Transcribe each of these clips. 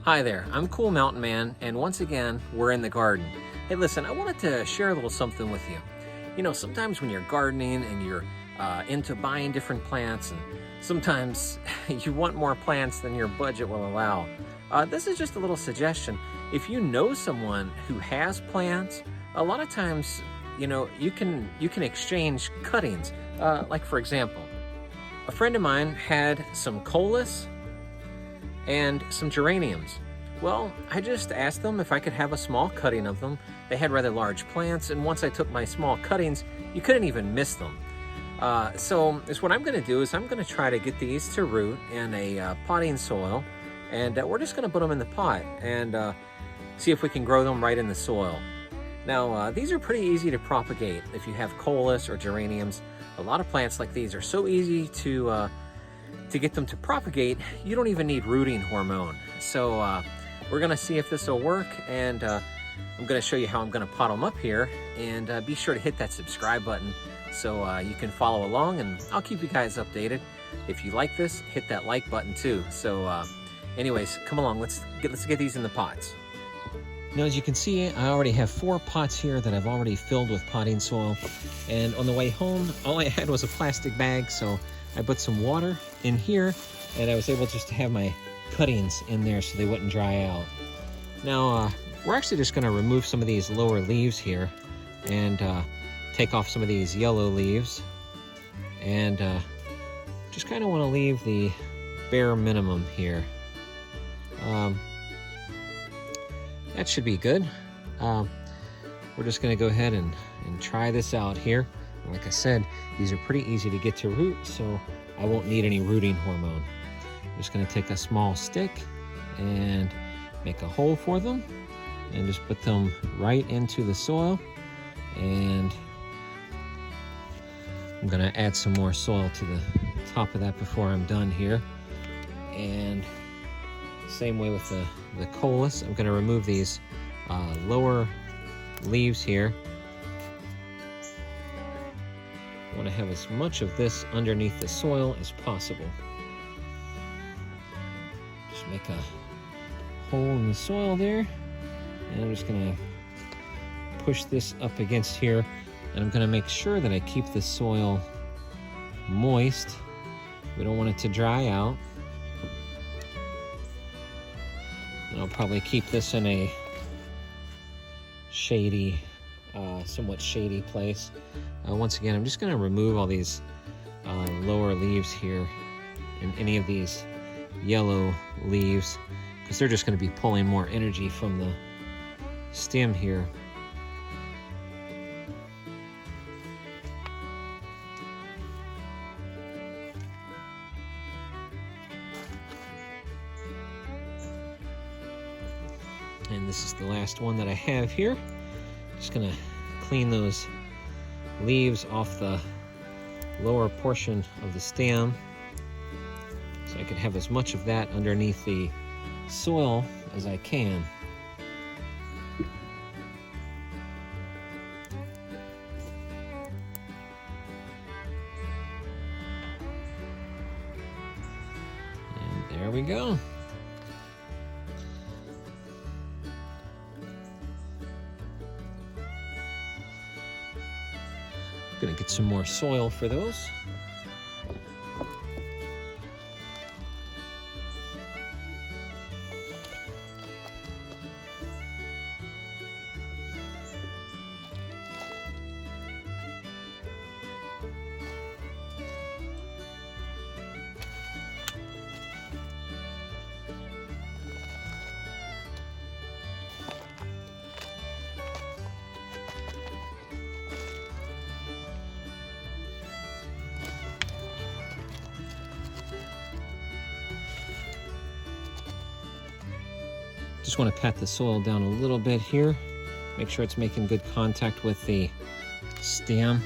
Hi there, I'm CoolMountainman, and once again, we're in the garden. Hey, listen, I wanted to share a little something with you. You know, sometimes when you're gardening and you're into buying different plants, and sometimes you want more plants than your budget will allow. This is just a little suggestion. If you know someone who has plants, a lot of times, you know, you can exchange cuttings. Like for example, a friend of mine had some coleus and some geraniums. Well, I just asked them if I could have a small cutting of them. They had rather large plants, and once I took my small cuttings, you couldn't even miss them. So what I'm going to do is I'm going to try to get these to root in a potting soil, and we're just going to put them in the pot and see if we can grow them right in the soil. Now, these are pretty easy to propagate if you have coleus or geraniums. A lot of plants like these are so easy to get them to propagate. You don't even need rooting hormone. So we're gonna see if this will work, and I'm gonna show you how I'm gonna pot them up here, and be sure to hit that subscribe button so you can follow along, and I'll keep you guys updated. If you like this, hit that like button too. So anyways, come along, let's get these in the pots. Now, as you can see, I already have 4 pots here that I've already filled with potting soil, and on the way home, all I had was a plastic bag, so I put some water in here, and I was able just to have my cuttings in there so they wouldn't dry out. Now, we're actually just going to remove some of these lower leaves here and take off some of these yellow leaves, and just kind of want to leave the bare minimum here. That should be good. We're just going to go ahead and try this out here. Like I said, these are pretty easy to get to root, so I won't need any rooting hormone. I'm just going to take a small stick and make a hole for them and just put them right into the soil. And I'm going to add some more soil to the top of that before I'm done here. And same way with the coleus, I'm going to remove these lower leaves here. I want to have as much of this underneath the soil as possible. Just make a hole in the soil there, and I'm just going to push this up against here, and I'm going to make sure that I keep the soil moist. We don't want it to dry out. And I'll probably keep this in a shady, somewhat shady place. Once again, I'm just going to remove all these lower leaves here and any of these yellow leaves, because they're just going to be pulling more energy from the stem here. And this is the last one that I have here. Just going to clean those leaves off the lower portion of the stem so I can have as much of that underneath the soil as I can. And there we go. Gonna get some more soil for those. Just want to pat the soil down a little bit here. Make sure it's making good contact with the stem.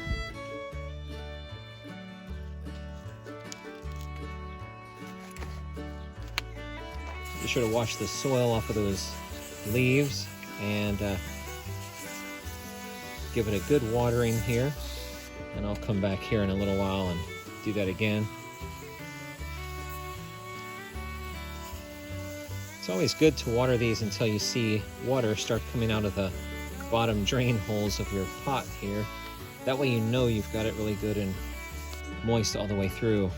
Be sure to wash the soil off of those leaves and give it a good watering here. And I'll come back here in a little while and do that again. always good to water these until you see water start coming out of the bottom drain holes of your pot here. That way you know you've got it really good and moist all the way through.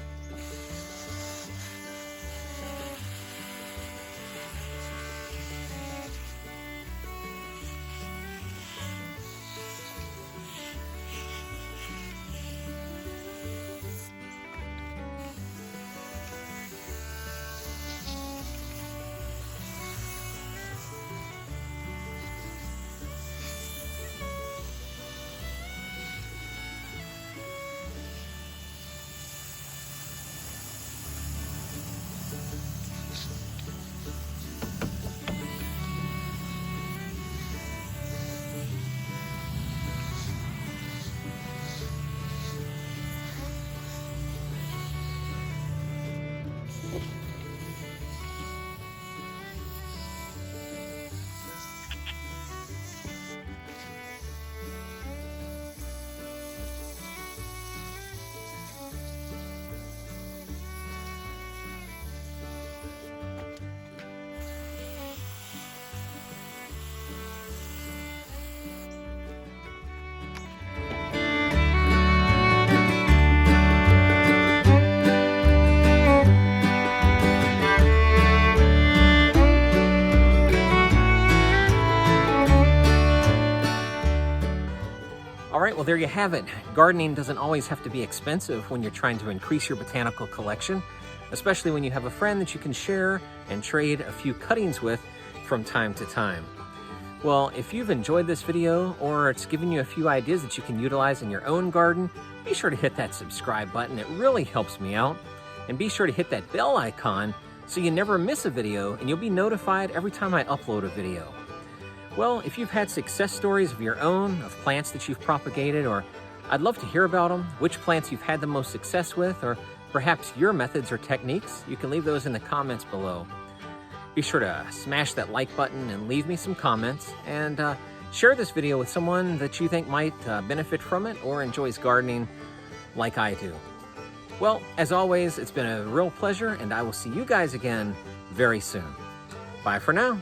All right, well, there you have it. Gardening doesn't always have to be expensive when you're trying to increase your botanical collection, especially when you have a friend that you can share and trade a few cuttings with from time to time. Well, if you've enjoyed this video or it's given you a few ideas that you can utilize in your own garden, be sure to hit that subscribe button. It really helps me out. And be sure to hit that bell icon so you never miss a video and you'll be notified every time I upload a video. Well, if you've had success stories of your own, of plants that you've propagated, or I'd love to hear about them, which plants you've had the most success with, or perhaps your methods or techniques, you can leave those in the comments below. Be sure to smash that like button and leave me some comments, and share this video with someone that you think might benefit from it or enjoys gardening like I do. Well, as always, it's been a real pleasure, and I will see you guys again very soon. Bye for now.